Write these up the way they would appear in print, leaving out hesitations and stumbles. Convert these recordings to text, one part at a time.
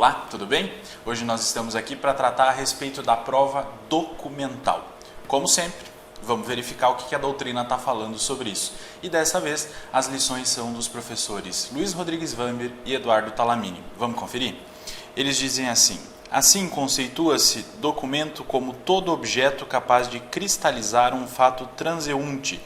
Olá, tudo bem? Hoje nós estamos aqui para tratar a respeito da prova documental. Como sempre, vamos verificar o que a doutrina está falando sobre isso. E dessa vez, as lições são dos professores Luiz Rodrigues Vamber e Eduardo Talamini. Vamos conferir? Eles dizem assim: assim conceitua-se documento como todo objeto capaz de cristalizar um fato transeunte,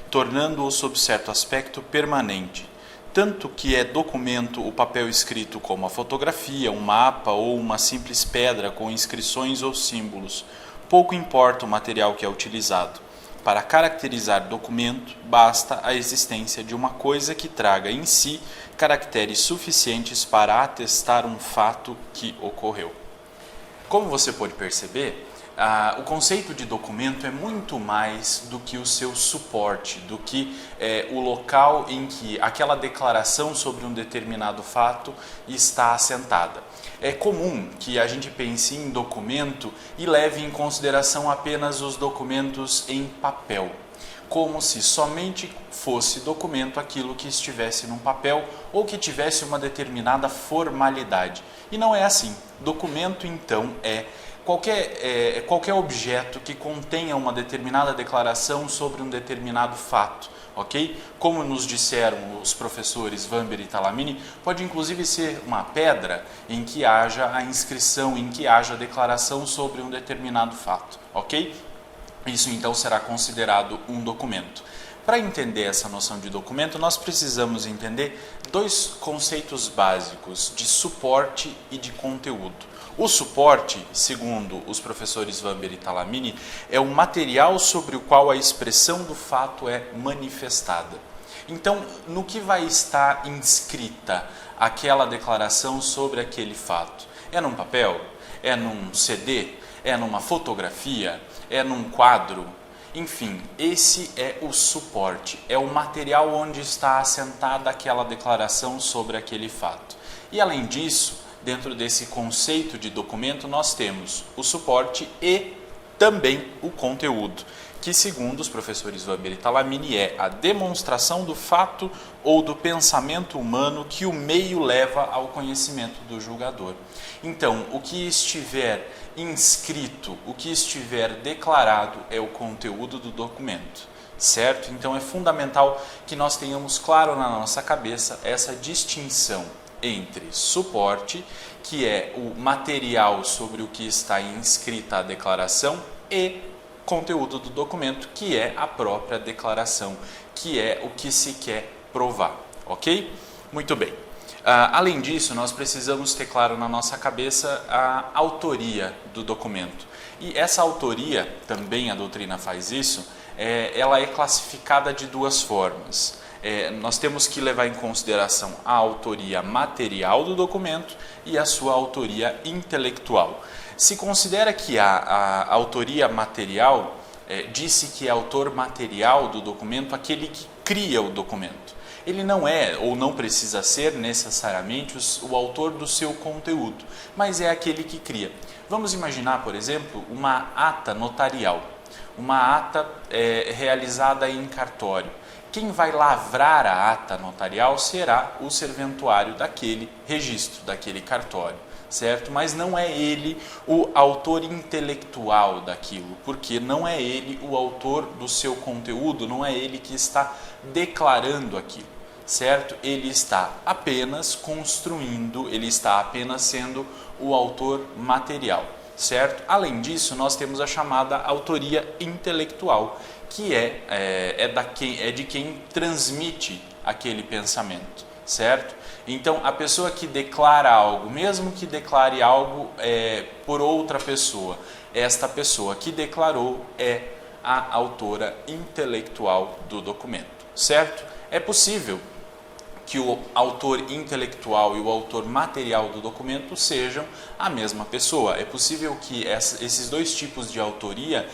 tornando-o sob certo aspecto permanente. Tanto que é documento o papel escrito como a fotografia, um mapa ou uma simples pedra com inscrições ou símbolos. Pouco importa o material que é utilizado. Para caracterizar documento, basta a existência de uma coisa que traga em si caracteres suficientes para atestar um fato que ocorreu. Como você pode perceber, o conceito de documento é muito mais do que o seu suporte, do que o local em que aquela declaração sobre um determinado fato está assentada. É comum que a gente pense em documento e leve em consideração apenas os documentos em papel, como se somente fosse documento aquilo que estivesse num papel ou que tivesse uma determinada formalidade. E não é assim. Documento, então, é qualquer objeto que contenha uma determinada declaração sobre um determinado fato, ok? Como nos disseram os professores Vamber e Talamini, pode inclusive ser uma pedra em que haja a inscrição, em que haja a declaração sobre um determinado fato, ok? Isso então será considerado um documento. Para entender essa noção de documento, nós precisamos entender dois conceitos básicos de suporte e de conteúdo. O suporte, segundo os professores Vamber e Talamini, é o material sobre o qual a expressão do fato é manifestada. Então, no que vai estar inscrita aquela declaração sobre aquele fato? É num papel? É num CD? É numa fotografia? É num quadro? Enfim, esse é o suporte, é o material onde está assentada aquela declaração sobre aquele fato. E além disso, dentro desse conceito de documento, nós temos o suporte e também o conteúdo, que segundo os professores Vamber e Talamini é a demonstração do fato ou do pensamento humano que o meio leva ao conhecimento do julgador. Então, o que estiver inscrito, o que estiver declarado é o conteúdo do documento, certo? Então é fundamental que nós tenhamos claro na nossa cabeça essa distinção entre suporte, que é o material sobre o que está inscrita a declaração, e conteúdo do documento, que é a própria declaração, que é o que se quer provar, ok? Muito bem. Além disso, nós precisamos ter claro na nossa cabeça a autoria do documento. E essa autoria, também a doutrina faz isso, ela é classificada de duas formas. Nós temos que levar em consideração a autoria material do documento e a sua autoria intelectual. Se considera que a autoria material, disse que é autor material do documento aquele que cria o documento. Ele não é ou não precisa ser necessariamente o autor do seu conteúdo, mas é aquele que cria. Vamos imaginar, por exemplo, uma ata notarial, uma ata realizada em cartório. Quem vai lavrar a ata notarial será o serventuário daquele registro, daquele cartório, certo? Mas não é ele o autor intelectual daquilo, porque não é ele o autor do seu conteúdo, não é ele que está declarando aquilo, certo? Ele está apenas construindo, ele está apenas sendo o autor material, certo? Além disso, nós temos a chamada autoria intelectual, que é de quem transmite aquele pensamento, certo? Então, a pessoa que declara algo, mesmo que declare algo por outra pessoa, esta pessoa que declarou é a autora intelectual do documento, certo? É possível que o autor intelectual e o autor material do documento sejam a mesma pessoa. É possível que esses dois tipos de autoria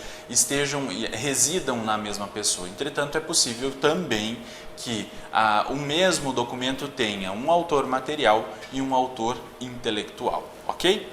residam na mesma pessoa. Entretanto, é possível também que o mesmo documento tenha um autor material e um autor intelectual, ok?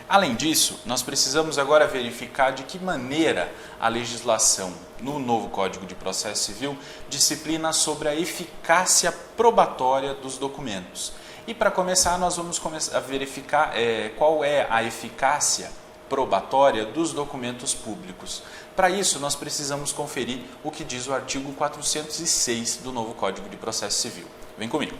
Além disso, nós precisamos agora verificar de que maneira a legislação no novo Código de Processo Civil disciplina sobre a eficácia probatória dos documentos. E para começar, nós vamos começar a verificar qual é a eficácia probatória dos documentos públicos. Para isso, nós precisamos conferir o que diz o artigo 406 do novo Código de Processo Civil. Vem comigo.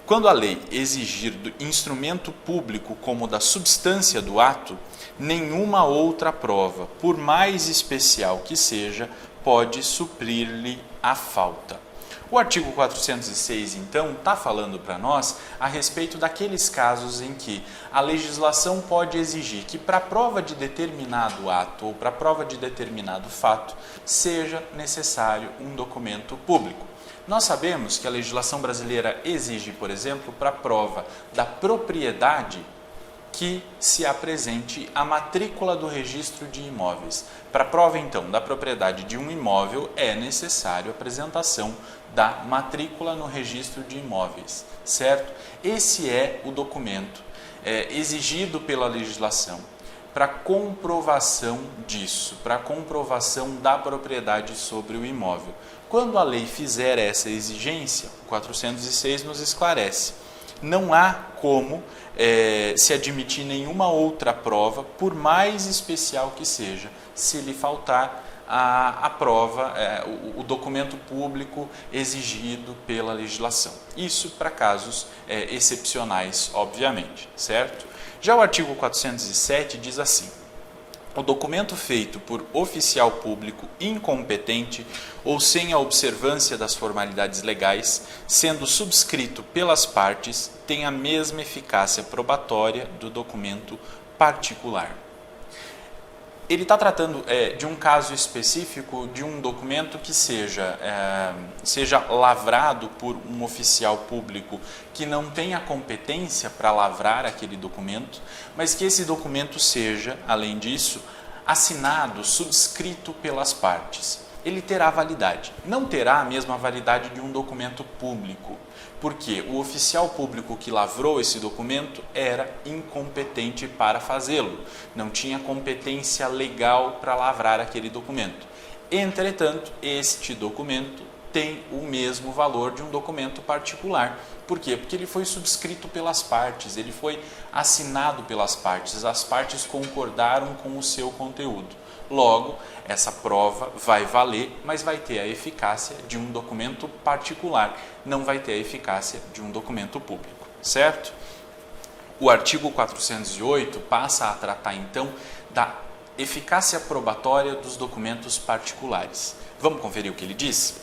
Quando a lei exigir do instrumento público como da substância do ato, nenhuma outra prova, por mais especial que seja, pode suprir-lhe a falta. O artigo 406, então, está falando para nós a respeito daqueles casos em que a legislação pode exigir que para a prova de determinado ato ou para a prova de determinado fato seja necessário um documento público. Nós sabemos que a legislação brasileira exige, por exemplo, para a prova da propriedade que se apresente a matrícula do registro de imóveis. Para a prova, então, da propriedade de um imóvel, é necessário a apresentação da matrícula no registro de imóveis, certo? Esse é o documento exigido pela legislação para comprovação disso, para comprovação da propriedade sobre o imóvel. Quando a lei fizer essa exigência, o 406 nos esclarece. Não há como se admitir nenhuma outra prova, por mais especial que seja, se lhe faltar a prova, o documento público exigido pela legislação. Isso para casos excepcionais, obviamente, certo? Já o artigo 407 diz assim: o documento feito por oficial público incompetente ou sem a observância das formalidades legais, sendo subscrito pelas partes, tem a mesma eficácia probatória do documento particular. Ele está tratando de um caso específico de um documento que seja lavrado por um oficial público que não tenha competência para lavrar aquele documento, mas que esse documento seja, além disso, assinado, subscrito pelas partes. Ele terá validade. Não terá a mesma validade de um documento público, porque o oficial público que lavrou esse documento era incompetente para fazê-lo, não tinha competência legal para lavrar aquele documento. Entretanto, este documento tem o mesmo valor de um documento particular. Por quê? Porque ele foi subscrito pelas partes, ele foi assinado pelas partes, as partes concordaram com o seu conteúdo. Logo, essa prova vai valer, mas vai ter a eficácia de um documento particular, não vai ter a eficácia de um documento público, certo? O artigo 408 passa a tratar, então, da eficácia probatória dos documentos particulares. Vamos conferir o que ele diz?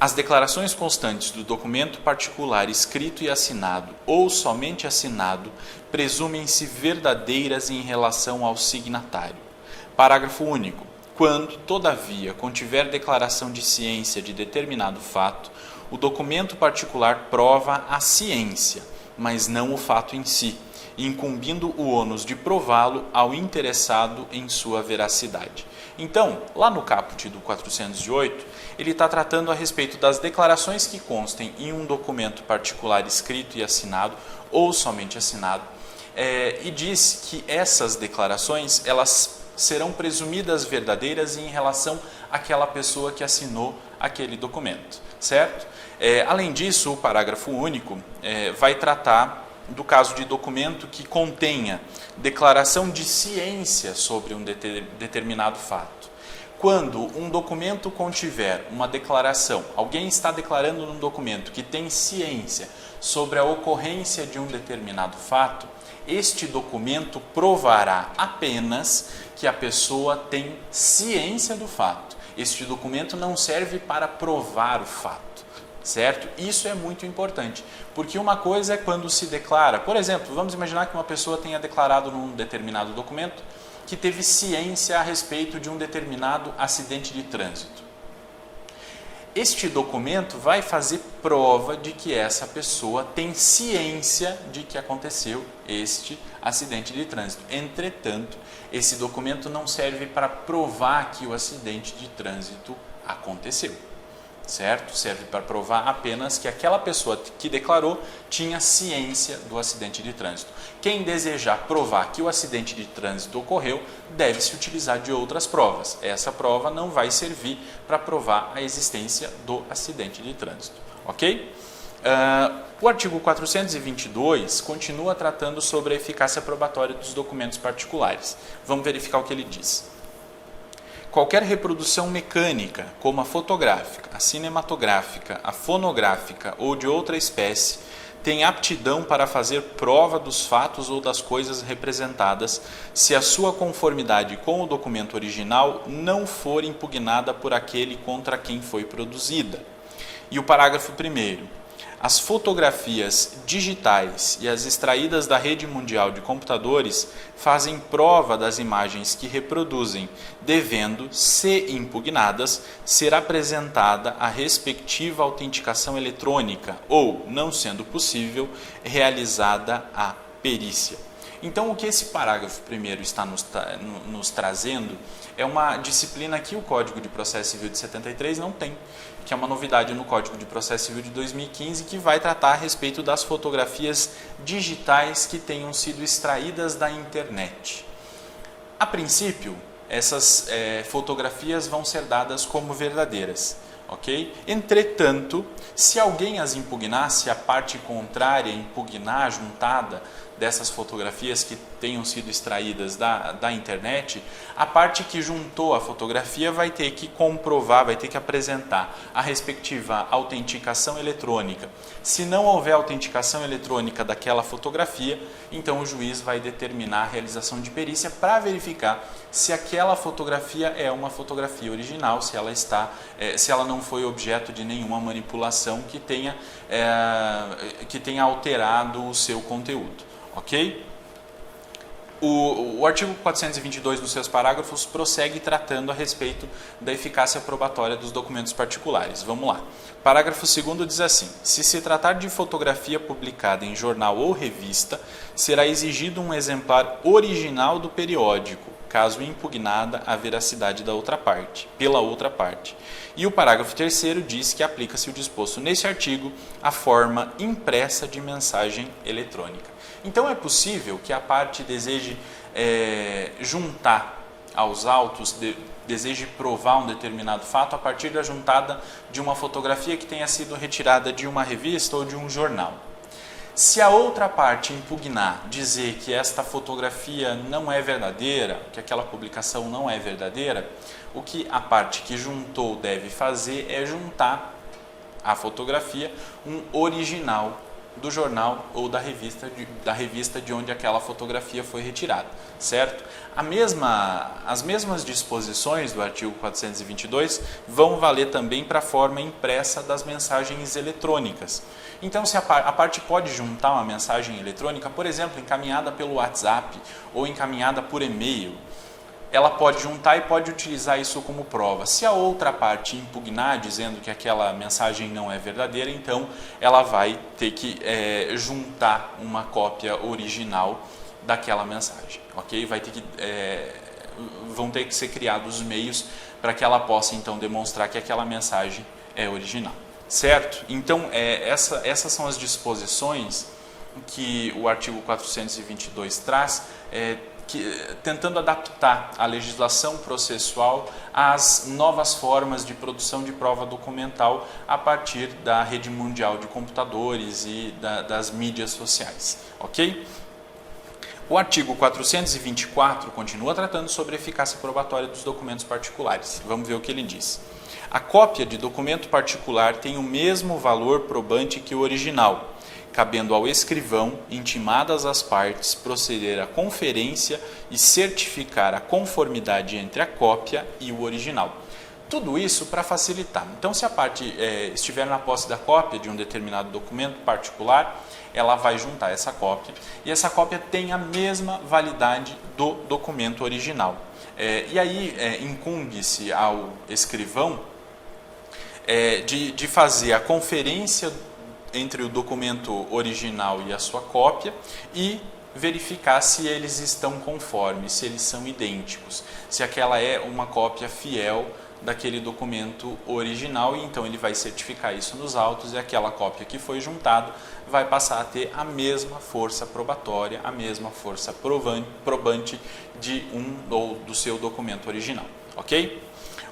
As declarações constantes do documento particular escrito e assinado ou somente assinado presumem-se verdadeiras em relação ao signatário. Parágrafo único. Quando, todavia, contiver declaração de ciência de determinado fato, o documento particular prova a ciência, mas não o fato em si, incumbindo o ônus de prová-lo ao interessado em sua veracidade. Então, lá no caput do 408, ele está tratando a respeito das declarações que constem em um documento particular escrito e assinado, ou somente assinado, e diz que essas declarações, elas serão presumidas verdadeiras em relação àquela pessoa que assinou aquele documento, certo? Além disso, o parágrafo único vai tratar do caso de documento que contenha declaração de ciência sobre um determinado fato. Quando um documento contiver uma declaração, alguém está declarando num documento que tem ciência sobre a ocorrência de um determinado fato, este documento provará apenas que a pessoa tem ciência do fato. Este documento não serve para provar o fato, certo? Isso é muito importante, porque uma coisa é quando se declara, por exemplo, vamos imaginar que uma pessoa tenha declarado num determinado documento que teve ciência a respeito de um determinado acidente de trânsito. Este documento vai fazer prova de que essa pessoa tem ciência de que aconteceu este acidente de trânsito. Entretanto, esse documento não serve para provar que o acidente de trânsito aconteceu, certo? Serve para provar apenas que aquela pessoa que declarou tinha ciência do acidente de trânsito. Quem desejar provar que o acidente de trânsito ocorreu, deve-se utilizar de outras provas. Essa prova não vai servir para provar a existência do acidente de trânsito, ok? O artigo 422 continua tratando sobre a eficácia probatória dos documentos particulares. Vamos verificar o que ele diz. Qualquer reprodução mecânica, como a fotográfica, a cinematográfica, a fonográfica ou de outra espécie, tem aptidão para fazer prova dos fatos ou das coisas representadas, se a sua conformidade com o documento original não for impugnada por aquele contra quem foi produzida. E o parágrafo 1º. As fotografias digitais e as extraídas da rede mundial de computadores fazem prova das imagens que reproduzem, devendo, se impugnadas, ser apresentada a respectiva autenticação eletrônica ou, não sendo possível, realizada a perícia. Então, o que esse parágrafo 1º está nos trazendo é uma disciplina que o Código de Processo Civil de 73 não tem, que é uma novidade no Código de Processo Civil de 2015, que vai tratar a respeito das fotografias digitais que tenham sido extraídas da internet. A princípio, essas fotografias vão ser dadas como verdadeiras, ok? Entretanto, se alguém as impugnar, se a parte contrária impugnar a juntada dessas fotografias que tenham sido extraídas da internet, a parte que juntou a fotografia vai ter que comprovar, vai ter que apresentar a respectiva autenticação eletrônica. Se não houver autenticação eletrônica daquela fotografia, então o juiz vai determinar a realização de perícia para verificar se aquela fotografia é uma fotografia original, se ela não foi objeto de nenhuma manipulação que tenha alterado o seu conteúdo. Ok? O artigo 422, nos seus parágrafos, prossegue tratando a respeito da eficácia probatória dos documentos particulares. Vamos lá. Parágrafo 2º diz assim: se se tratar de fotografia publicada em jornal ou revista, será exigido um exemplar original do periódico, caso impugnada a veracidade pela outra parte. E o parágrafo 3º diz que aplica-se o disposto neste artigo à forma impressa de mensagem eletrônica. Então é possível que a parte deseje juntar aos autos, deseje provar um determinado fato a partir da juntada de uma fotografia que tenha sido retirada de uma revista ou de um jornal. Se a outra parte impugnar, dizer que esta fotografia não é verdadeira, que aquela publicação não é verdadeira, o que a parte que juntou deve fazer é juntar à fotografia um original do jornal ou da revista de onde aquela fotografia foi retirada, certo? As mesmas disposições do artigo 422 vão valer também para a forma impressa das mensagens eletrônicas. Então, se a parte pode juntar uma mensagem eletrônica, por exemplo, encaminhada pelo WhatsApp ou encaminhada por e-mail, ela pode juntar e pode utilizar isso como prova. Se a outra parte impugnar, dizendo que aquela mensagem não é verdadeira, então ela vai ter que juntar uma cópia original daquela mensagem, ok? Vão ter que ser criados meios para que ela possa então demonstrar que aquela mensagem é original, certo? Então, essas são as disposições que o artigo 422 traz, tentando adaptar a legislação processual às novas formas de produção de prova documental a partir da rede mundial de computadores e das mídias sociais, ok? O artigo 424 continua tratando sobre a eficácia probatória dos documentos particulares. Vamos ver o que ele diz. A cópia de documento particular tem o mesmo valor probante que o original, cabendo ao escrivão, intimadas as partes, proceder à conferência e certificar a conformidade entre a cópia e o original. Tudo isso para facilitar. Então, se a parte estiver na posse da cópia de um determinado documento particular, ela vai juntar essa cópia e essa cópia tem a mesma validade do documento original. E aí incumbe-se ao escrivão de fazer a conferência entre o documento original e a sua cópia e verificar se eles estão conformes, se eles são idênticos, se aquela é uma cópia fiel daquele documento original, e então ele vai certificar isso nos autos e aquela cópia que foi juntada vai passar a ter a mesma força probatória, a mesma força probante de ou do seu documento original, ok?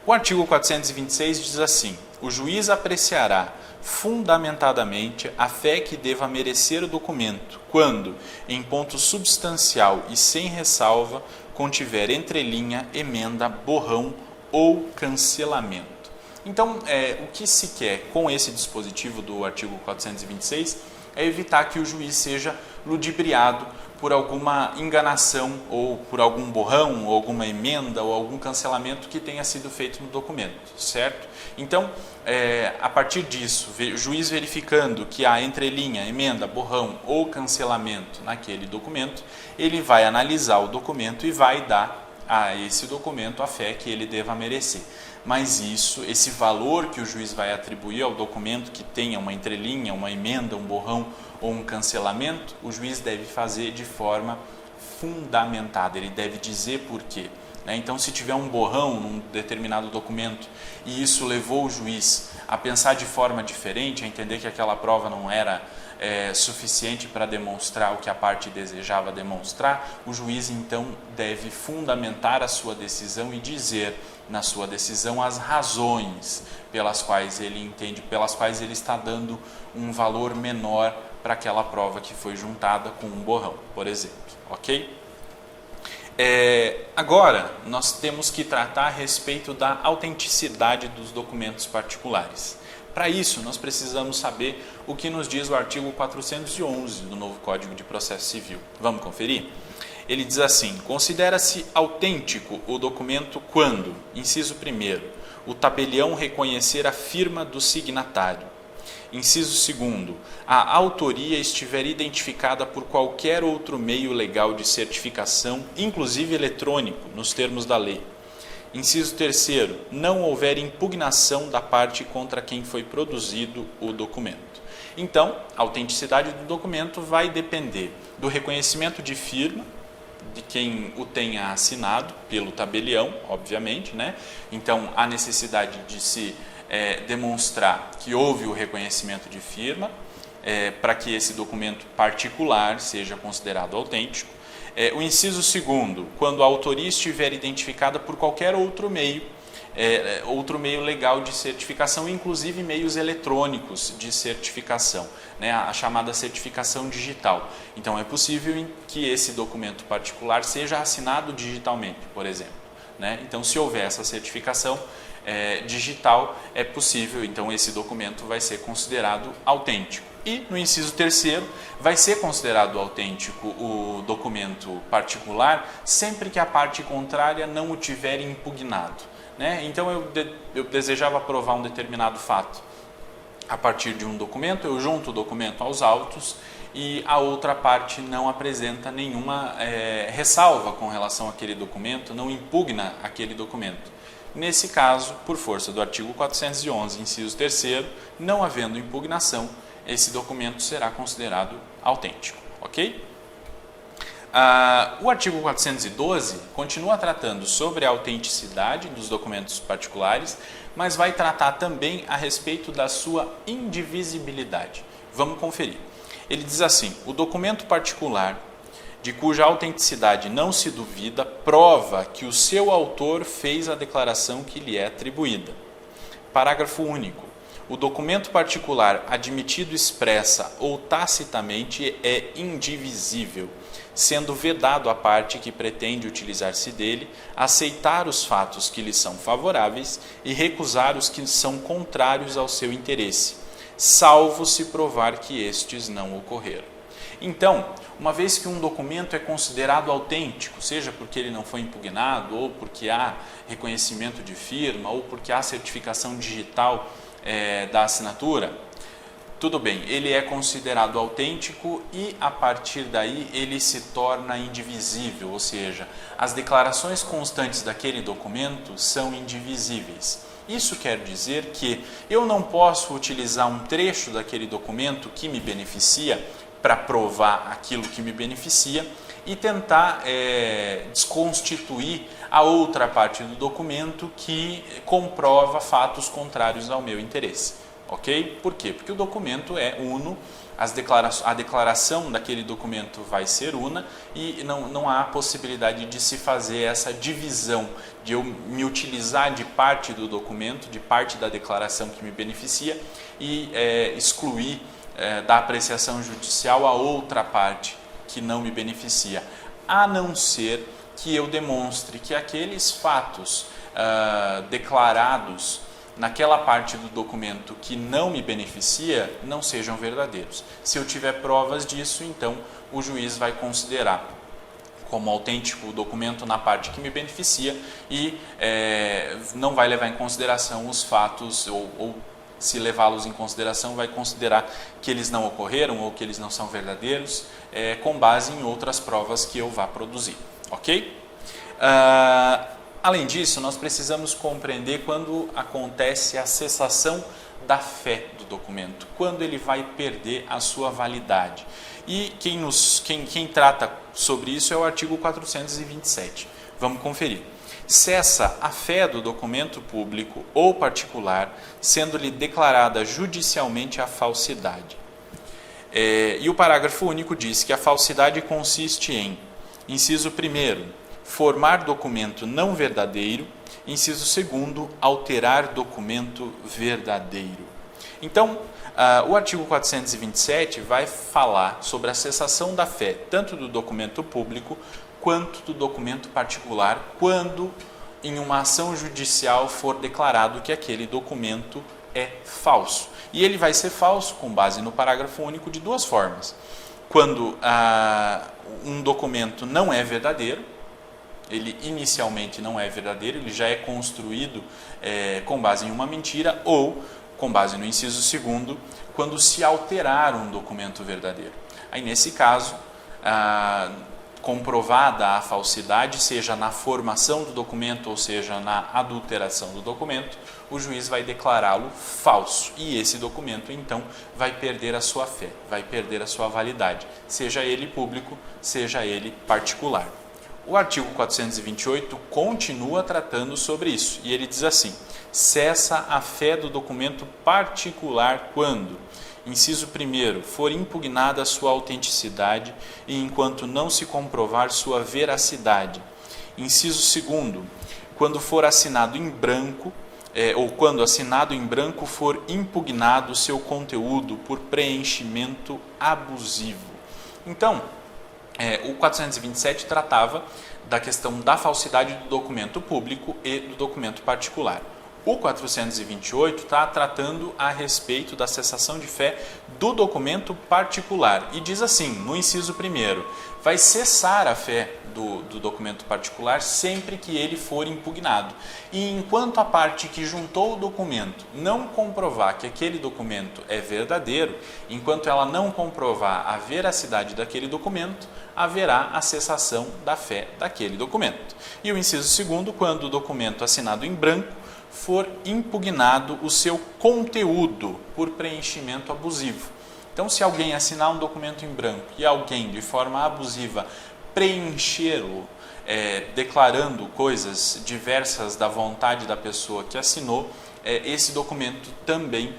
O artigo 426 diz assim: o juiz apreciará fundamentadamente a fé que deva merecer o documento, quando, em ponto substancial e sem ressalva, contiver entrelinha, emenda, borrão ou cancelamento. Então, o que se quer com esse dispositivo do artigo 426 é evitar que o juiz seja ludibriado por alguma enganação ou por algum borrão, ou alguma emenda ou algum cancelamento que tenha sido feito no documento, certo? Então, a partir disso, o juiz verificando que há entrelinha, emenda, borrão ou cancelamento naquele documento, ele vai analisar o documento e vai dar a esse documento a fé que ele deva merecer. Mas esse valor que o juiz vai atribuir ao documento que tenha uma entrelinha, uma emenda, um borrão ou um cancelamento, o juiz deve fazer de forma fundamentada, ele deve dizer por quê. Então, se tiver um borrão num determinado documento e isso levou o juiz a pensar de forma diferente, a entender que aquela prova não era suficiente para demonstrar o que a parte desejava demonstrar, o juiz então deve fundamentar a sua decisão e dizer na sua decisão as razões pelas quais ele entende, pelas quais ele está dando um valor menor para aquela prova que foi juntada com um borrão, por exemplo, ok? Agora, nós temos que tratar a respeito da autenticidade dos documentos particulares. Para isso, nós precisamos saber o que nos diz o artigo 411 do novo Código de Processo Civil. Vamos conferir? Ele diz assim: considera-se autêntico o documento quando, inciso 1º, o tabelião reconhecer a firma do signatário. Inciso 2º, a autoria estiver identificada por qualquer outro meio legal de certificação, inclusive eletrônico, nos termos da lei. Inciso 3º, não houver impugnação da parte contra quem foi produzido o documento. Então, a autenticidade do documento vai depender do reconhecimento de firma, de quem o tenha assinado, pelo tabelião, obviamente, né? Então, há necessidade de se demonstrar que houve o reconhecimento de firma, para que esse documento particular seja considerado autêntico. O inciso 2º, quando a autoria estiver identificada por qualquer outro meio legal de certificação, inclusive meios eletrônicos de certificação, né, a chamada certificação digital. Então, é possível que esse documento particular seja assinado digitalmente, por exemplo, né? Então, se houver essa certificação digital, é possível, então esse documento vai ser considerado autêntico. E no inciso 3º, vai ser considerado autêntico o documento particular sempre que a parte contrária não o tiver impugnado, né? Então eu desejava provar um determinado fato a partir de um documento, eu junto o documento aos autos e a outra parte não apresenta nenhuma ressalva com relação àquele documento, não impugna aquele documento. Nesse caso, por força do artigo 411, inciso 3º, não havendo impugnação, esse documento será considerado autêntico, ok? O artigo 412 continua tratando sobre a autenticidade dos documentos particulares, mas vai tratar também a respeito da sua indivisibilidade. Vamos conferir. Ele diz assim: o documento particular de cuja autenticidade não se duvida, prova que o seu autor fez a declaração que lhe é atribuída. Parágrafo único. O documento particular admitido expressa ou tacitamente é indivisível, sendo vedado à parte que pretende utilizar-se dele, aceitar os fatos que lhe são favoráveis e recusar os que são contrários ao seu interesse, salvo se provar que estes não ocorreram. Então, uma vez que um documento é considerado autêntico, seja porque ele não foi impugnado, ou porque há reconhecimento de firma, ou porque há certificação digital da assinatura, tudo bem, ele é considerado autêntico e a partir daí ele se torna indivisível, ou seja, as declarações constantes daquele documento são indivisíveis. Isso quer dizer que eu não posso utilizar um trecho daquele documento que me beneficia para provar aquilo que me beneficia e tentar desconstituir a outra parte do documento que comprova fatos contrários ao meu interesse. ok? Por quê? Porque o documento é uno, a declaração daquele documento vai ser una e não há possibilidade de se fazer essa divisão, de eu me utilizar de parte do documento, de parte da declaração que me beneficia e excluir da apreciação judicial a outra parte que não me beneficia, a não ser que eu demonstre que aqueles fatos declarados naquela parte do documento que não me beneficia não sejam verdadeiros. Se eu tiver provas disso, então o juiz vai considerar como autêntico o documento na parte que me beneficia e não vai levar em consideração os fatos ou se levá-los em consideração, vai considerar que eles não ocorreram ou que eles não são verdadeiros, com base em outras provas que eu vá produzir, ok? Além disso, nós precisamos compreender quando acontece a cessação da fé do documento, quando ele vai perder a sua validade. E quem trata sobre isso é o artigo 427. Vamos conferir. Cessa a fé do documento público ou particular, sendo-lhe declarada judicialmente a falsidade. E o parágrafo único diz que a falsidade consiste em, inciso 1º, formar documento não verdadeiro, inciso 2º, alterar documento verdadeiro. Então, o artigo 427 vai falar sobre a cessação da fé, tanto do documento público quanto do documento particular, quando em uma ação judicial for declarado que aquele documento é falso. E ele vai ser falso com base no parágrafo único de duas formas. Quando um documento não é verdadeiro, ele inicialmente não é verdadeiro, ele já é construído com base em uma mentira, ou com base no inciso 2º, quando se alterar um documento verdadeiro. Aí, nesse caso, comprovada a falsidade, seja na formação do documento ou seja na adulteração do documento, o juiz vai declará-lo falso e esse documento então vai perder a sua fé, vai perder a sua validade, seja ele público, seja ele particular. O artigo 428 continua tratando sobre isso e ele diz assim: cessa a fé do documento particular quando, inciso 1º, for impugnada a sua autenticidade e enquanto não se comprovar sua veracidade. Inciso 2º, quando for assinado em branco, ou quando assinado em branco for impugnado seu conteúdo por preenchimento abusivo. Então, o 427 tratava da questão da falsidade do documento público e do documento particular. O 428 está tratando a respeito da cessação de fé do documento particular. E diz assim, no inciso 1º, vai cessar a fé do documento particular sempre que ele for impugnado. E enquanto a parte que juntou o documento não comprovar que aquele documento é verdadeiro, enquanto ela não comprovar a veracidade daquele documento, haverá a cessação da fé daquele documento. E o inciso 2º, quando o documento assinado em branco for impugnado o seu conteúdo por preenchimento abusivo. Então, se alguém assinar um documento em branco e alguém, de forma abusiva, preenchê-lo, declarando coisas diversas da vontade da pessoa que assinou, esse documento também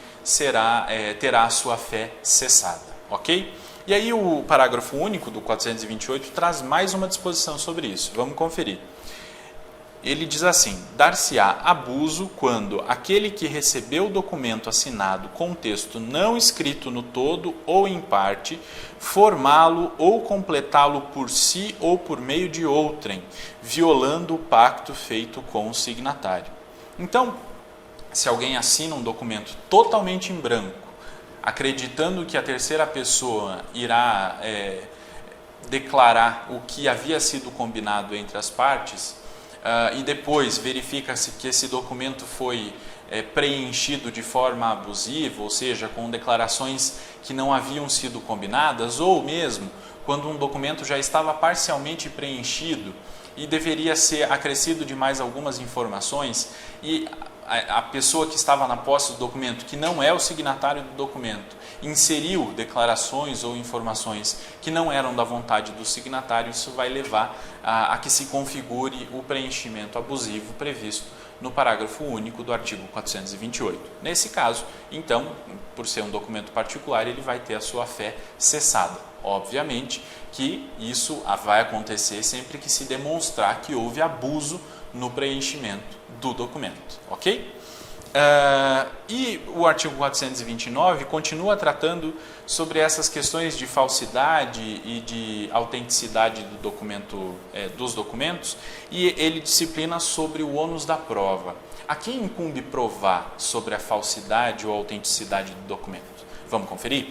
terá a sua fé cessada, ok? E aí o parágrafo único do 428 traz mais uma disposição sobre isso. Vamos conferir. Ele diz assim: dar-se-á abuso quando aquele que recebeu o documento assinado com texto não escrito no todo ou em parte, formá-lo ou completá-lo por si ou por meio de outrem, violando o pacto feito com o signatário. Então, se alguém assina um documento totalmente em branco, acreditando que a terceira pessoa irá declarar o que havia sido combinado entre as partes, e depois verifica-se que esse documento foi preenchido de forma abusiva, ou seja, com declarações que não haviam sido combinadas, ou mesmo quando um documento já estava parcialmente preenchido e deveria ser acrescido de mais algumas informações, e a pessoa que estava na posse do documento, que não é o signatário do documento, inseriu declarações ou informações que não eram da vontade do signatário, isso vai levar a que se configure o preenchimento abusivo previsto no parágrafo único do artigo 428. Nesse caso, então, por ser um documento particular, ele vai ter a sua fé cessada. Obviamente que isso vai acontecer sempre que se demonstrar que houve abuso no preenchimento do documento, ok? E o artigo 429 continua tratando sobre essas questões de falsidade e de autenticidade do documento, dos documentos, e ele disciplina sobre o ônus da prova. A quem incumbe provar sobre a falsidade ou autenticidade do documento? Vamos conferir?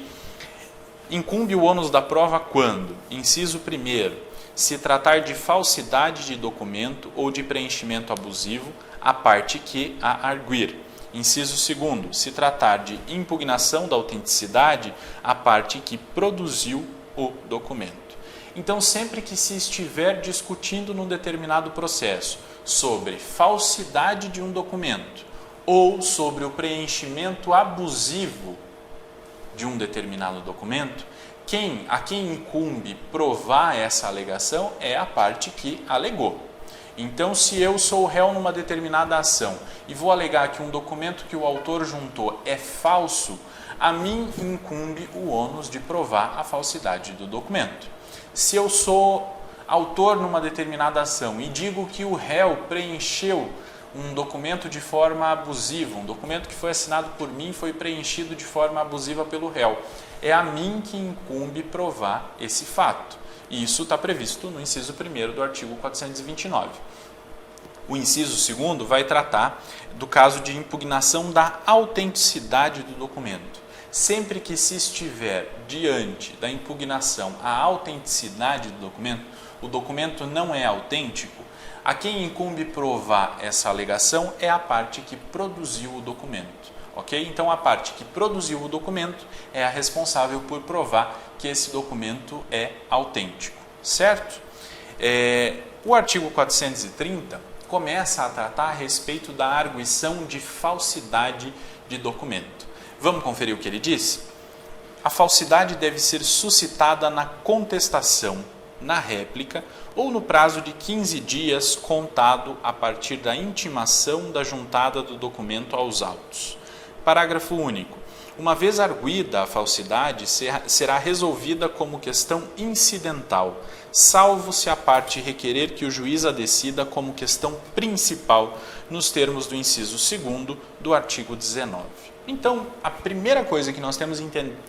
Incumbe o ônus da prova quando, inciso 1º, se tratar de falsidade de documento ou de preenchimento abusivo, a parte que a arguir. Inciso 2º, se tratar de impugnação da autenticidade, a parte que produziu o documento. Então, sempre que se estiver discutindo num determinado processo sobre falsidade de um documento ou sobre o preenchimento abusivo de um determinado documento, a quem incumbe provar essa alegação é a parte que alegou. Então, se eu sou réu numa determinada ação e vou alegar que um documento que o autor juntou é falso, a mim incumbe o ônus de provar a falsidade do documento. Se eu sou autor numa determinada ação e digo que o réu preencheu um documento de forma abusiva, um documento que foi assinado por mim foi preenchido de forma abusiva pelo réu, é a mim que incumbe provar esse fato. E isso está previsto no inciso 1º do artigo 429. O inciso 2º vai tratar do caso de impugnação da autenticidade do documento. Sempre que se estiver diante da impugnação a autenticidade do documento, o documento não é autêntico, a quem incumbe provar essa alegação é a parte que produziu o documento. Ok? Então, a parte que produziu o documento é a responsável por provar que esse documento é autêntico, certo? O artigo 430 começa a tratar a respeito da arguição de falsidade de documento. Vamos conferir o que ele diz? A falsidade deve ser suscitada na contestação, na réplica ou no prazo de 15 dias contado a partir da intimação da juntada do documento aos autos. Parágrafo único. Uma vez arguida a falsidade, será resolvida como questão incidental, salvo se a parte requerer que o juiz a decida como questão principal, nos termos do inciso 2º do artigo 19. Então, a primeira coisa que nós temos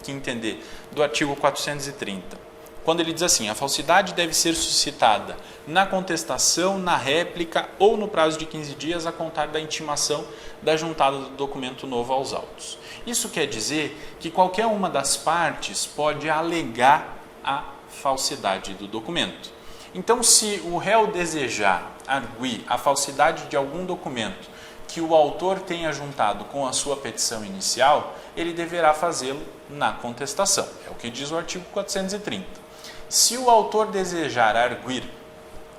que entender do artigo 430, quando ele diz assim, a falsidade deve ser suscitada na contestação, na réplica ou no prazo de 15 dias a contar da intimação da juntada do documento novo aos autos. Isso quer dizer que qualquer uma das partes pode alegar a falsidade do documento. Então, se o réu desejar arguir a falsidade de algum documento que o autor tenha juntado com a sua petição inicial, ele deverá fazê-lo na contestação. É o que diz o artigo 430. Se o autor desejar arguir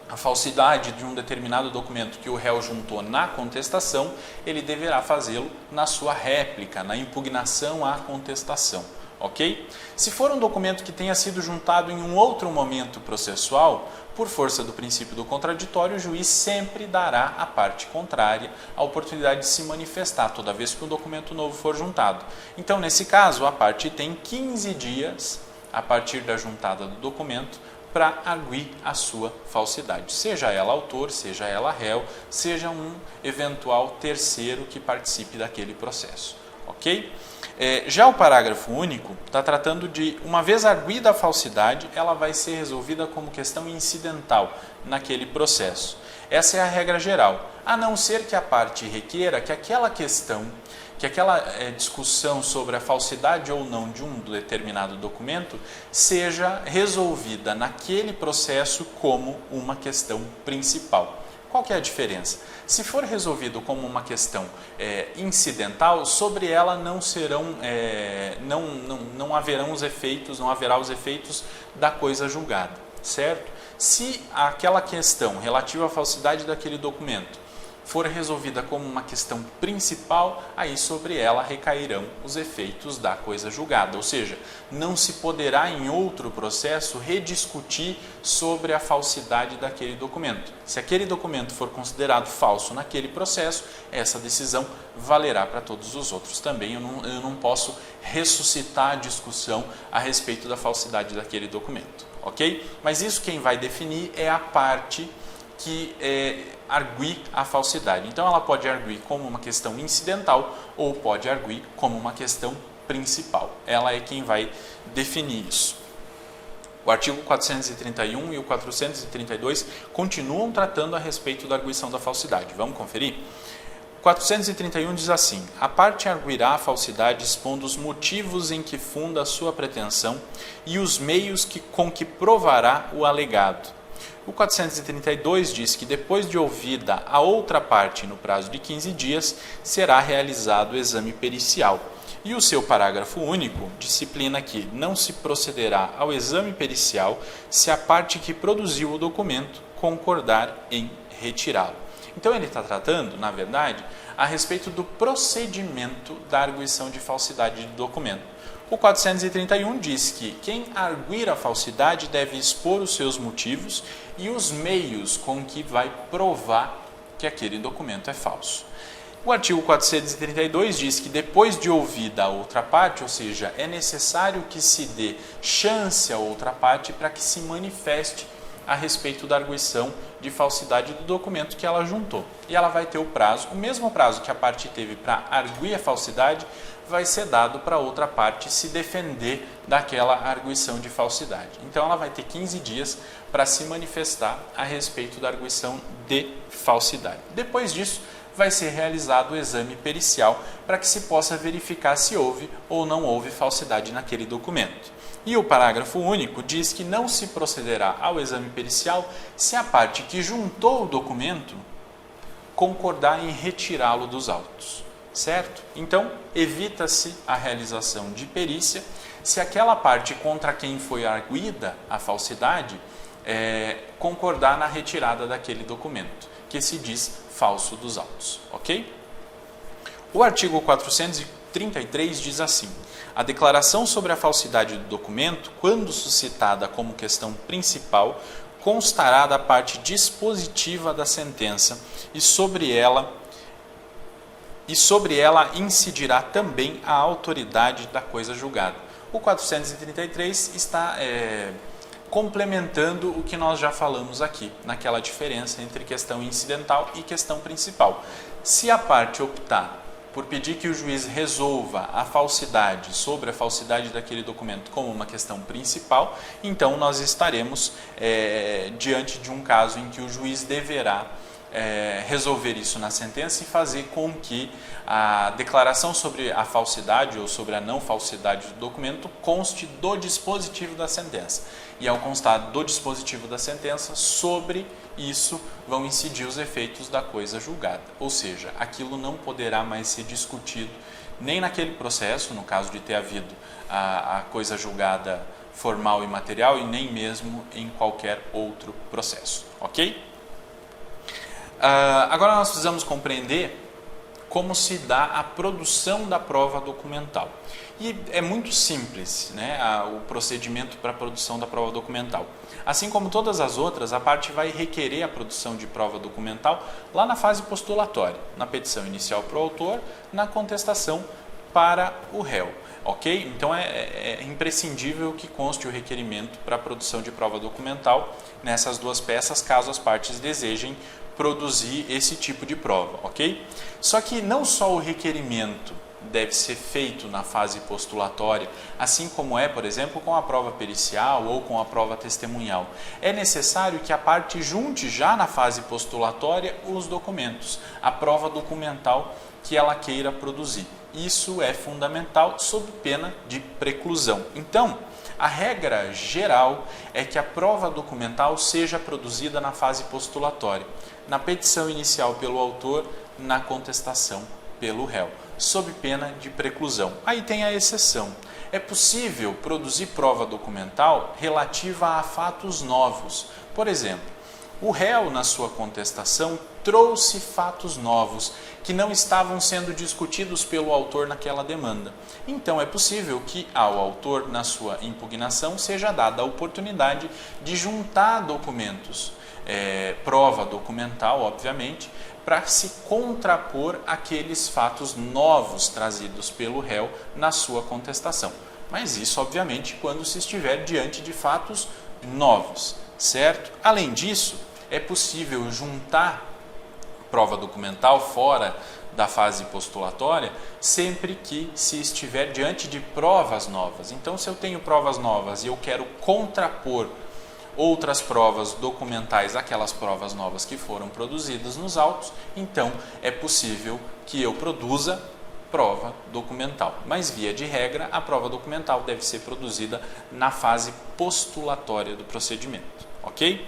a falsidade de um determinado documento que o réu juntou na contestação, ele deverá fazê-lo na sua réplica, na impugnação à contestação, ok? Se for um documento que tenha sido juntado em um outro momento processual, por força do princípio do contraditório, o juiz sempre dará à parte contrária a oportunidade de se manifestar toda vez que um documento novo for juntado. Então, nesse caso, a parte tem 15 dias a partir da juntada do documento para arguir a sua falsidade, seja ela autor, seja ela réu, seja um eventual terceiro que participe daquele processo, ok? Já o parágrafo único está tratando de, uma vez arguida a falsidade, ela vai ser resolvida como questão incidental naquele processo. Essa é a regra geral, a não ser que a parte requeira que aquela questão, que aquela discussão sobre a falsidade ou não de um determinado documento seja resolvida naquele processo como uma questão principal. Qual que é a diferença? Se for resolvido como uma questão incidental, sobre ela não serão, não haverão os efeitos, não haverá os efeitos da coisa julgada, certo? Se aquela questão relativa à falsidade daquele documento for resolvida como uma questão principal, aí sobre ela recairão os efeitos da coisa julgada, ou seja, não se poderá em outro processo rediscutir sobre a falsidade daquele documento. Se aquele documento for considerado falso naquele processo, essa decisão valerá para todos os outros também. Eu não posso ressuscitar a discussão a respeito da falsidade daquele documento, ok? Mas isso quem vai definir é a parte que arguir a falsidade. Então ela pode arguir como uma questão incidental ou pode arguir como uma questão principal. Ela é quem vai definir isso. O artigo 431 e o 432 continuam tratando a respeito da arguição da falsidade. Vamos conferir? 431 diz assim: a parte arguirá a falsidade expondo os motivos em que funda a sua pretensão e os meios com que provará o alegado. O 432 diz que depois de ouvida a outra parte no prazo de 15 dias, será realizado o exame pericial. E o seu parágrafo único disciplina que não se procederá ao exame pericial se a parte que produziu o documento concordar em retirá-lo. Então ele está tratando, na verdade, a respeito do procedimento da arguição de falsidade de documento. O 431 diz que quem arguir a falsidade deve expor os seus motivos e os meios com que vai provar que aquele documento é falso. O artigo 432 diz que depois de ouvida a outra parte, ou seja, é necessário que se dê chance à outra parte para que se manifeste a respeito da arguição de falsidade do documento que ela juntou. E ela vai ter o mesmo prazo que a parte teve para arguir a falsidade, vai ser dado para outra parte se defender daquela arguição de falsidade. Então ela vai ter 15 dias para se manifestar a respeito da arguição de falsidade. Depois disso, vai ser realizado o exame pericial para que se possa verificar se houve ou não houve falsidade naquele documento. E o parágrafo único diz que não se procederá ao exame pericial se a parte que juntou o documento concordar em retirá-lo dos autos, certo? Então, evita-se a realização de perícia se aquela parte contra quem foi arguida a falsidade concordar na retirada daquele documento, que se diz falso dos autos, ok? O artigo 433 diz assim: a declaração sobre a falsidade do documento, quando suscitada como questão principal, constará da parte dispositiva da sentença e sobre ela incidirá também a autoridade da coisa julgada. O 433 está complementando o que nós já falamos aqui, naquela diferença entre questão incidental e questão principal. Se a parte optar por pedir que o juiz resolva a falsidade sobre a falsidade daquele documento como uma questão principal, então nós estaremos diante de um caso em que o juiz deverá resolver isso na sentença e fazer com que a declaração sobre a falsidade ou sobre a não falsidade do documento conste do dispositivo da sentença. E ao constar do dispositivo da sentença, sobre isso vão incidir os efeitos da coisa julgada. Ou seja, aquilo não poderá mais ser discutido nem naquele processo, no caso de ter havido a coisa julgada formal e material, e nem mesmo em qualquer outro processo, ok? Agora nós precisamos compreender como se dá a produção da prova documental. E é muito simples, né, o procedimento para a produção da prova documental. Assim como todas as outras, a parte vai requerer a produção de prova documental lá na fase postulatória, na petição inicial para o autor, na contestação para o réu. Ok? Então é imprescindível que conste o requerimento para a produção de prova documental nessas duas peças, caso as partes desejem produzir esse tipo de prova, ok? Só que não só o requerimento deve ser feito na fase postulatória, assim como por exemplo, com a prova pericial ou com a prova testemunhal. É necessário que a parte junte já na fase postulatória os documentos, a prova documental que ela queira produzir. Isso é fundamental sob pena de preclusão. Então, a regra geral é que a prova documental seja produzida na fase postulatória, na petição inicial pelo autor, na contestação pelo réu, sob pena de preclusão. Aí tem a exceção. É possível produzir prova documental relativa a fatos novos. Por exemplo, O réu, na sua contestação, trouxe fatos novos que não estavam sendo discutidos pelo autor naquela demanda. Então, é possível que ao autor, na sua impugnação, seja dada a oportunidade de juntar documentos, prova documental, obviamente, para se contrapor àqueles fatos novos trazidos pelo réu na sua contestação. Mas isso, obviamente, quando se estiver diante de fatos novos, certo? Além disso, é possível juntar prova documental fora da fase postulatória sempre que se estiver diante de provas novas. Então, se eu tenho provas novas e eu quero contrapor outras provas documentais àquelas provas novas que foram produzidas nos autos, então é possível que eu produza prova documental. Mas, via de regra, a prova documental deve ser produzida na fase postulatória do procedimento, ok?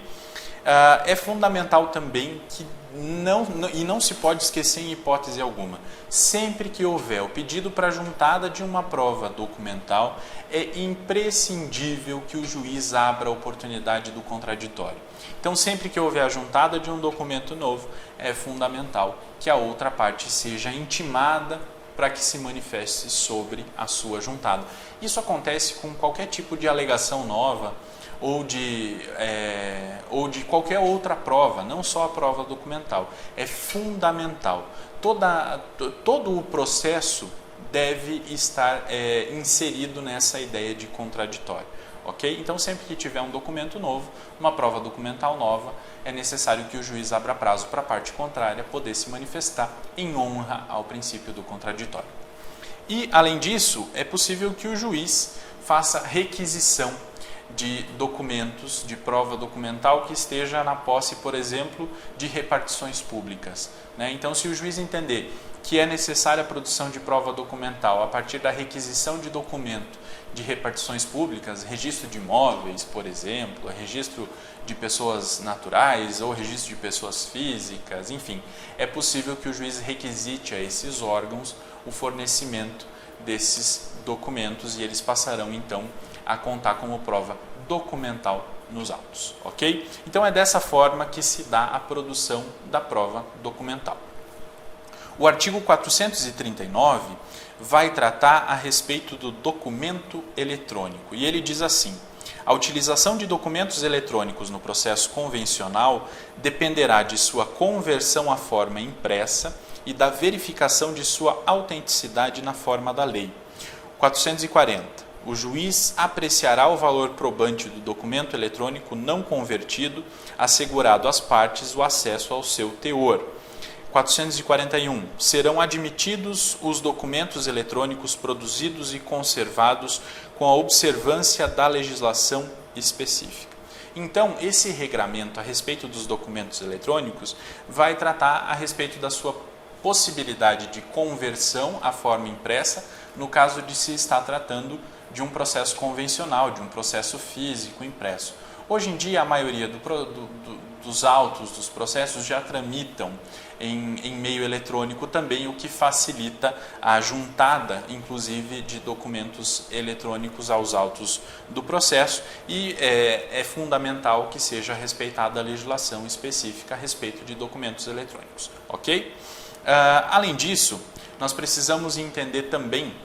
É fundamental também que não se pode esquecer em hipótese alguma, sempre que houver o pedido para juntada de uma prova documental, é imprescindível que o juiz abra a oportunidade do contraditório. Então, sempre que houver a juntada de um documento novo, é fundamental que a outra parte seja intimada para que se manifeste sobre a sua juntada. Isso acontece com qualquer tipo de alegação nova, ou de qualquer outra prova, não só a prova documental. É fundamental. Todo o processo deve estar inserido nessa ideia de contraditório. Ok? Então, sempre que tiver um documento novo, uma prova documental nova, é necessário que o juiz abra prazo para a parte contrária poder se manifestar em honra ao princípio do contraditório. E, além disso, é possível que o juiz faça requisição de documentos, de prova documental que esteja na posse, por exemplo, de repartições públicas, né? Então, se o juiz entender que é necessária a produção de prova documental a partir da requisição de documento de repartições públicas, registro de imóveis, por exemplo, registro de pessoas naturais ou registro de pessoas físicas, enfim, é possível que o juiz requisite a esses órgãos o fornecimento desses documentos e eles passarão, então, a contar como prova documental nos autos, ok? Então, é dessa forma que se dá a produção da prova documental. O artigo 439 vai tratar a respeito do documento eletrônico e ele diz assim: a utilização de documentos eletrônicos no processo convencional dependerá de sua conversão à forma impressa e da verificação de sua autenticidade na forma da lei. 440. O juiz apreciará o valor probante do documento eletrônico não convertido, assegurado às partes o acesso ao seu teor. 441. Serão admitidos os documentos eletrônicos produzidos e conservados com a observância da legislação específica. Então, esse regramento a respeito dos documentos eletrônicos vai tratar a respeito da sua possibilidade de conversão à forma impressa, no caso de se estar tratando de um processo convencional, de um processo físico impresso. Hoje em dia, a maioria dos autos, dos processos, já tramitam em meio eletrônico também, o que facilita a juntada, inclusive, de documentos eletrônicos aos autos do processo e é fundamental que seja respeitada a legislação específica a respeito de documentos eletrônicos, ok? Além disso, nós precisamos entender também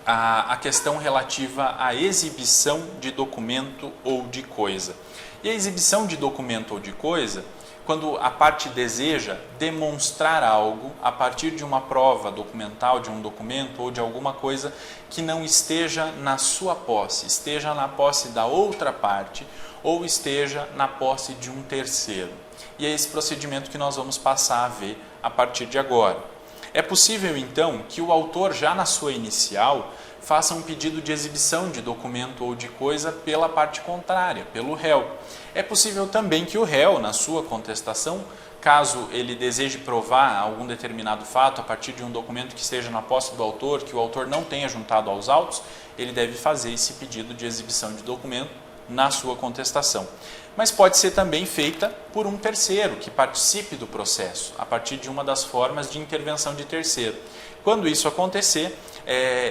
a questão relativa à exibição de documento ou de coisa. E a exibição de documento ou de coisa, quando a parte deseja demonstrar algo a partir de uma prova documental, de um documento ou de alguma coisa que não esteja na sua posse, esteja na posse da outra parte ou esteja na posse de um terceiro. E é esse procedimento que nós vamos passar a ver a partir de agora. É possível, então, que o autor, já na sua inicial, faça um pedido de exibição de documento ou de coisa pela parte contrária, pelo réu. É possível também que o réu, na sua contestação, caso ele deseje provar algum determinado fato a partir de um documento que esteja na posse do autor, que o autor não tenha juntado aos autos, ele deve fazer esse pedido de exibição de documento na sua contestação. Mas pode ser também feita por um terceiro que participe do processo, a partir de uma das formas de intervenção de terceiro. Quando isso acontecer,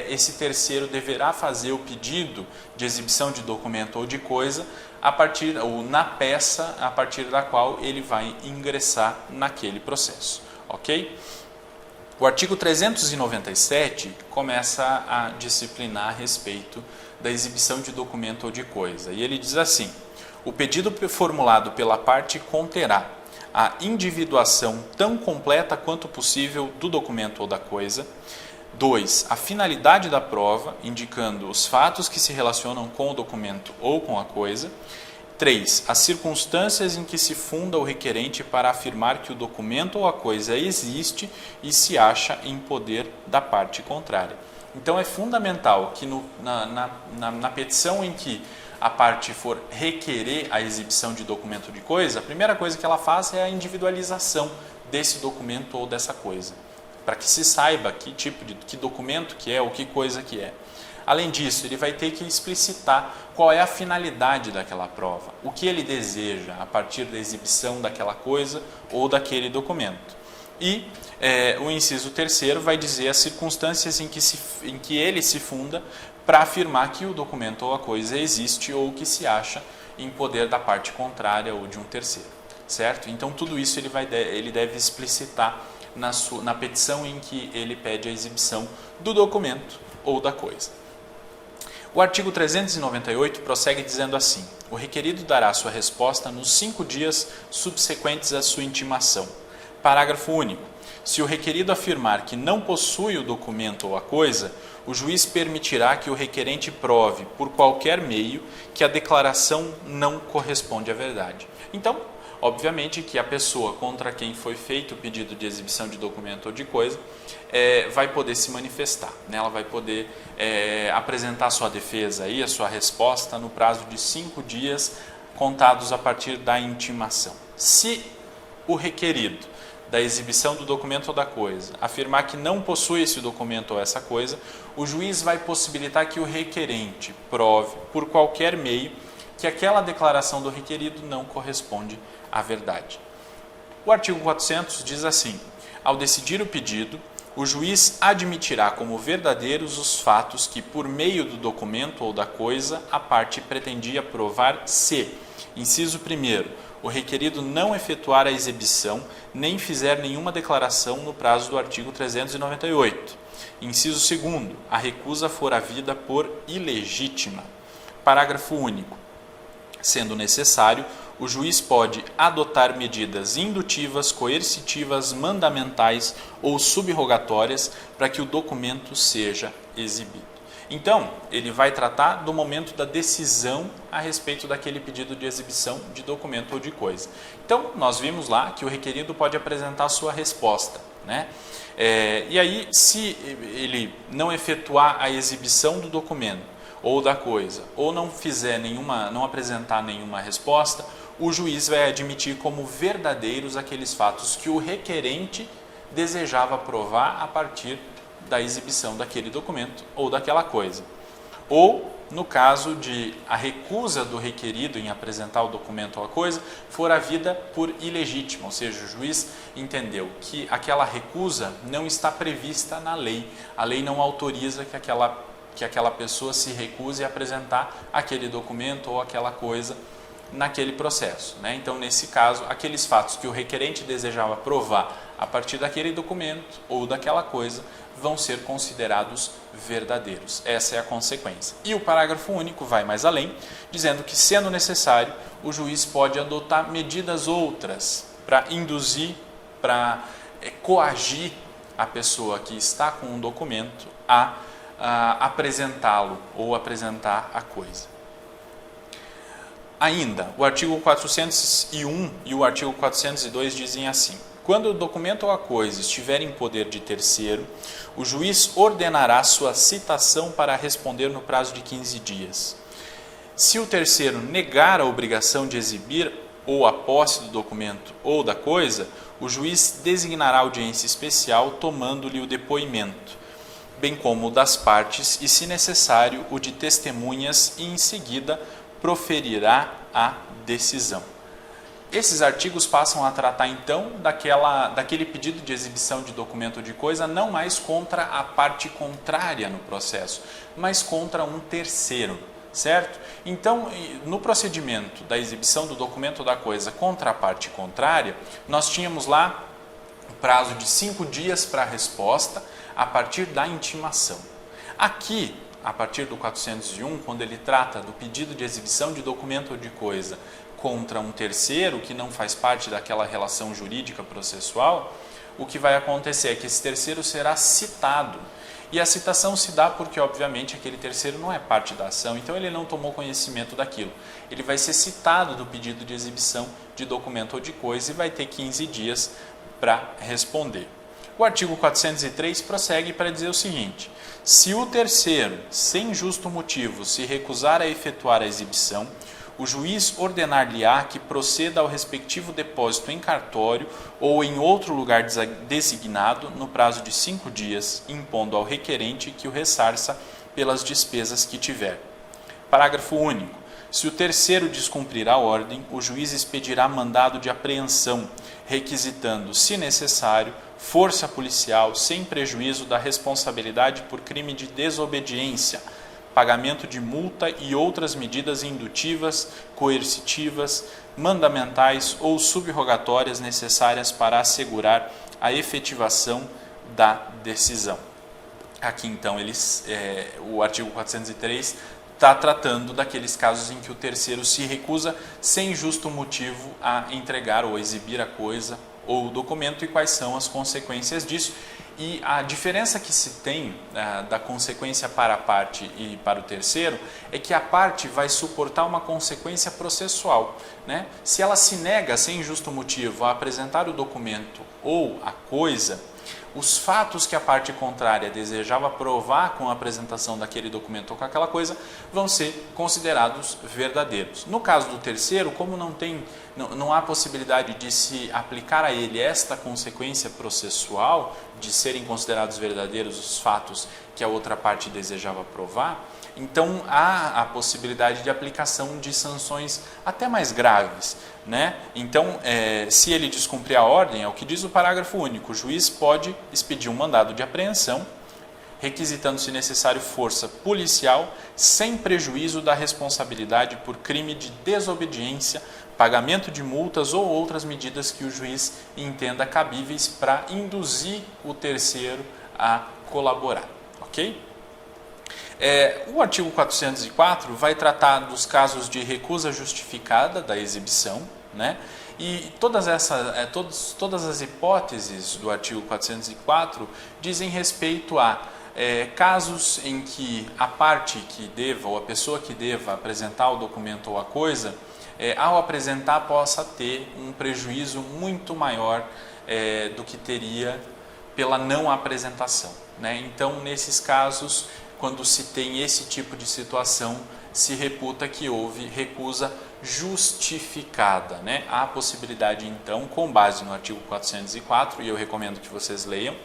esse terceiro deverá fazer o pedido de exibição de documento ou de coisa ou na peça a partir da qual ele vai ingressar naquele processo, ok? O artigo 397 começa a disciplinar a respeito da exibição de documento ou de coisa. E ele diz assim: o pedido formulado pela parte conterá a individuação tão completa quanto possível do documento ou da coisa. 2. A finalidade da prova, indicando os fatos que se relacionam com o documento ou com a coisa. 3. As circunstâncias em que se funda o requerente para afirmar que o documento ou a coisa existe e se acha em poder da parte contrária. Então é fundamental que na petição em que a parte for requerer a exibição de documento ou de coisa, a primeira coisa que ela faz é a individualização desse documento ou dessa coisa, para que se saiba que documento que é ou que coisa que é. Além disso, ele vai ter que explicitar qual é a finalidade daquela prova, o que ele deseja a partir da exibição daquela coisa ou daquele documento. E o inciso 3º vai dizer as circunstâncias em que ele se funda para afirmar que o documento ou a coisa existe ou que se acha em poder da parte contrária ou de um terceiro, certo? Então, tudo isso ele deve explicitar na petição em que ele pede a exibição do documento ou da coisa. O artigo 398 prossegue dizendo assim: o requerido dará sua resposta nos 5 dias subsequentes à sua intimação. Parágrafo único. Se o requerido afirmar que não possui o documento ou a coisa, o juiz permitirá que o requerente prove, por qualquer meio, que a declaração não corresponde à verdade. Então, obviamente que a pessoa contra quem foi feito o pedido de exibição de documento ou de coisa vai poder se manifestar, né? Ela vai poder apresentar sua defesa e a sua resposta no prazo de 5 dias contados a partir da intimação. Se o requerido da exibição do documento ou da coisa afirmar que não possui esse documento ou essa coisa, o juiz vai possibilitar que o requerente prove, por qualquer meio, que aquela declaração do requerido não corresponde à verdade. O artigo 400 diz assim: ao decidir o pedido, o juiz admitirá como verdadeiros os fatos que, por meio do documento ou da coisa, a parte pretendia provar se, inciso 1º, o requerido não efetuar a exibição, nem fizer nenhuma declaração no prazo do artigo 398. Inciso 2º, a recusa for havida por ilegítima. Parágrafo único. Sendo necessário, o juiz pode adotar medidas indutivas, coercitivas, mandamentais ou subrogatórias para que o documento seja exibido. Então, ele vai tratar do momento da decisão a respeito daquele pedido de exibição de documento ou de coisa. Então, nós vimos lá que o requerido pode apresentar a sua resposta, né? E aí, se ele não efetuar a exibição do documento ou da coisa, ou não apresentar nenhuma resposta, o juiz vai admitir como verdadeiros aqueles fatos que o requerente desejava provar a partir da exibição daquele documento ou daquela coisa. Ou, no caso de a recusa do requerido em apresentar o documento ou a coisa, for havida por ilegítima, ou seja, o juiz entendeu que aquela recusa não está prevista na lei. A lei não autoriza que aquela pessoa se recuse a apresentar aquele documento ou aquela coisa naquele processo, né? Então, nesse caso, aqueles fatos que o requerente desejava provar a partir daquele documento ou daquela coisa vão ser considerados verdadeiros. Essa é a consequência. E o parágrafo único vai mais além, dizendo que, sendo necessário, o juiz pode adotar medidas outras para induzir, para coagir a pessoa que está com um documento a apresentá-lo ou apresentar a coisa. Ainda, o artigo 401 e o artigo 402 dizem assim: quando o documento ou a coisa estiver em poder de terceiro, o juiz ordenará sua citação para responder no prazo de 15 dias. Se o terceiro negar a obrigação de exibir ou a posse do documento ou da coisa, o juiz designará audiência especial tomando-lhe o depoimento, bem como o das partes e, se necessário, o de testemunhas, e em seguida proferirá a decisão. Esses artigos passam a tratar então daquele pedido de exibição de documento ou de coisa não mais contra a parte contrária no processo, mas contra um terceiro, certo? Então, no procedimento da exibição do documento da coisa contra a parte contrária, nós tínhamos lá o prazo de 5 dias para a resposta a partir da intimação. Aqui, a partir do 401, quando ele trata do pedido de exibição de documento ou de coisa contra um terceiro que não faz parte daquela relação jurídica processual, o que vai acontecer é que esse terceiro será citado. E a citação se dá porque, obviamente, aquele terceiro não é parte da ação, então ele não tomou conhecimento daquilo. Ele vai ser citado do pedido de exibição de documento ou de coisa e vai ter 15 dias para responder. O artigo 403 prossegue para dizer o seguinte: se o terceiro, sem justo motivo, se recusar a efetuar a exibição, o juiz ordenar-lhe-á que proceda ao respectivo depósito em cartório ou em outro lugar designado no prazo de 5 dias, impondo ao requerente que o ressarça pelas despesas que tiver. Parágrafo único. Se o terceiro descumprir a ordem, o juiz expedirá mandado de apreensão, requisitando, se necessário, força policial sem prejuízo da responsabilidade por crime de desobediência, pagamento de multa e outras medidas indutivas, coercitivas, mandamentais ou subrogatórias necessárias para assegurar a efetivação da decisão. Aqui, então, o artigo 403 está tratando daqueles casos em que o terceiro se recusa sem justo motivo a entregar ou exibir a coisa ou o documento e quais são as consequências disso. E a diferença que se tem da consequência para a parte e para o terceiro é que a parte vai suportar uma consequência processual, né? Se ela se nega sem justo motivo a apresentar o documento ou a coisa, os fatos que a parte contrária desejava provar com a apresentação daquele documento ou com aquela coisa vão ser considerados verdadeiros. No caso do terceiro, como não há possibilidade de se aplicar a ele esta consequência processual, de serem considerados verdadeiros os fatos que a outra parte desejava provar, então há a possibilidade de aplicação de sanções até mais graves, né? Então, se ele descumprir a ordem, é o que diz o parágrafo único, o juiz pode expedir um mandado de apreensão, requisitando, se necessário, força policial, sem prejuízo da responsabilidade por crime de desobediência, pagamento de multas ou outras medidas que o juiz entenda cabíveis para induzir o terceiro a colaborar, ok? O artigo 404 vai tratar dos casos de recusa justificada da exibição, né? E todas as hipóteses do artigo 404 dizem respeito a casos em que a parte que deva ou a pessoa que deva apresentar o documento ou a coisa, ao apresentar possa ter um prejuízo muito maior do que teria pela não apresentação, né? Então, nesses casos, quando se tem esse tipo de situação, se reputa que houve recusa justificada, né? Há a possibilidade, então, com base no artigo 404, e eu recomendo que vocês leiam,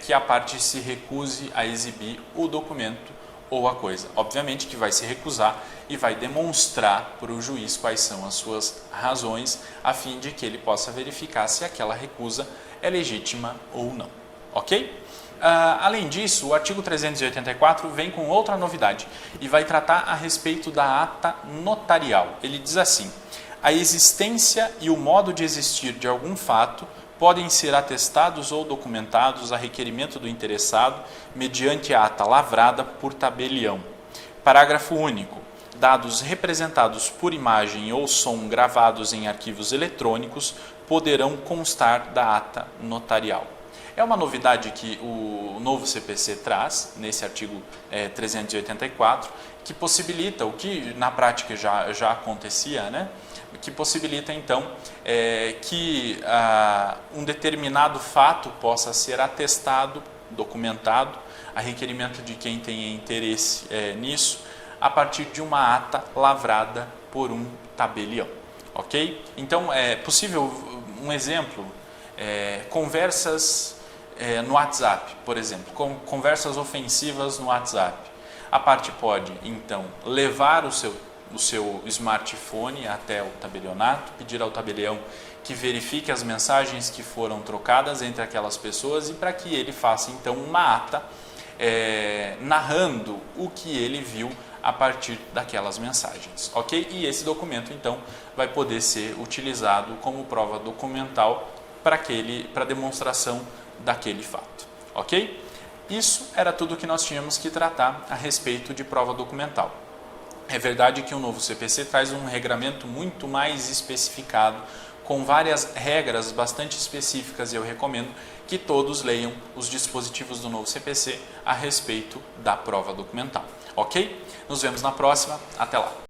que a parte se recuse a exibir o documento ou a coisa. Obviamente que vai se recusar e vai demonstrar para o juiz quais são as suas razões, a fim de que ele possa verificar se aquela recusa é legítima ou não. Ok? Além disso, o artigo 384 vem com outra novidade e vai tratar a respeito da ata notarial. Ele diz assim: a existência e o modo de existir de algum fato podem ser atestados ou documentados a requerimento do interessado mediante ata lavrada por tabelião. Parágrafo único. Dados representados por imagem ou som gravados em arquivos eletrônicos poderão constar da ata notarial. É uma novidade que o novo CPC traz, nesse artigo 384, que possibilita, o que na prática já acontecia, né? Que possibilita então que um determinado fato possa ser atestado, documentado, a requerimento de quem tenha interesse nisso, a partir de uma ata lavrada por um tabelião. Ok? Então, é possível, um exemplo, conversas no WhatsApp, por exemplo, conversas ofensivas no WhatsApp. A parte pode, então, levar o seu smartphone até o tabelionato, pedir ao tabelião que verifique as mensagens que foram trocadas entre aquelas pessoas e para que ele faça, então, uma ata narrando o que ele viu a partir daquelas mensagens, ok? E esse documento, então, vai poder ser utilizado como prova documental para a demonstração daquele fato, ok? Isso era tudo que nós tínhamos que tratar a respeito de prova documental. É verdade que o novo CPC traz um regramento muito mais especificado, com várias regras bastante específicas, e eu recomendo que todos leiam os dispositivos do novo CPC a respeito da prova documental, ok? Nos vemos na próxima, até lá!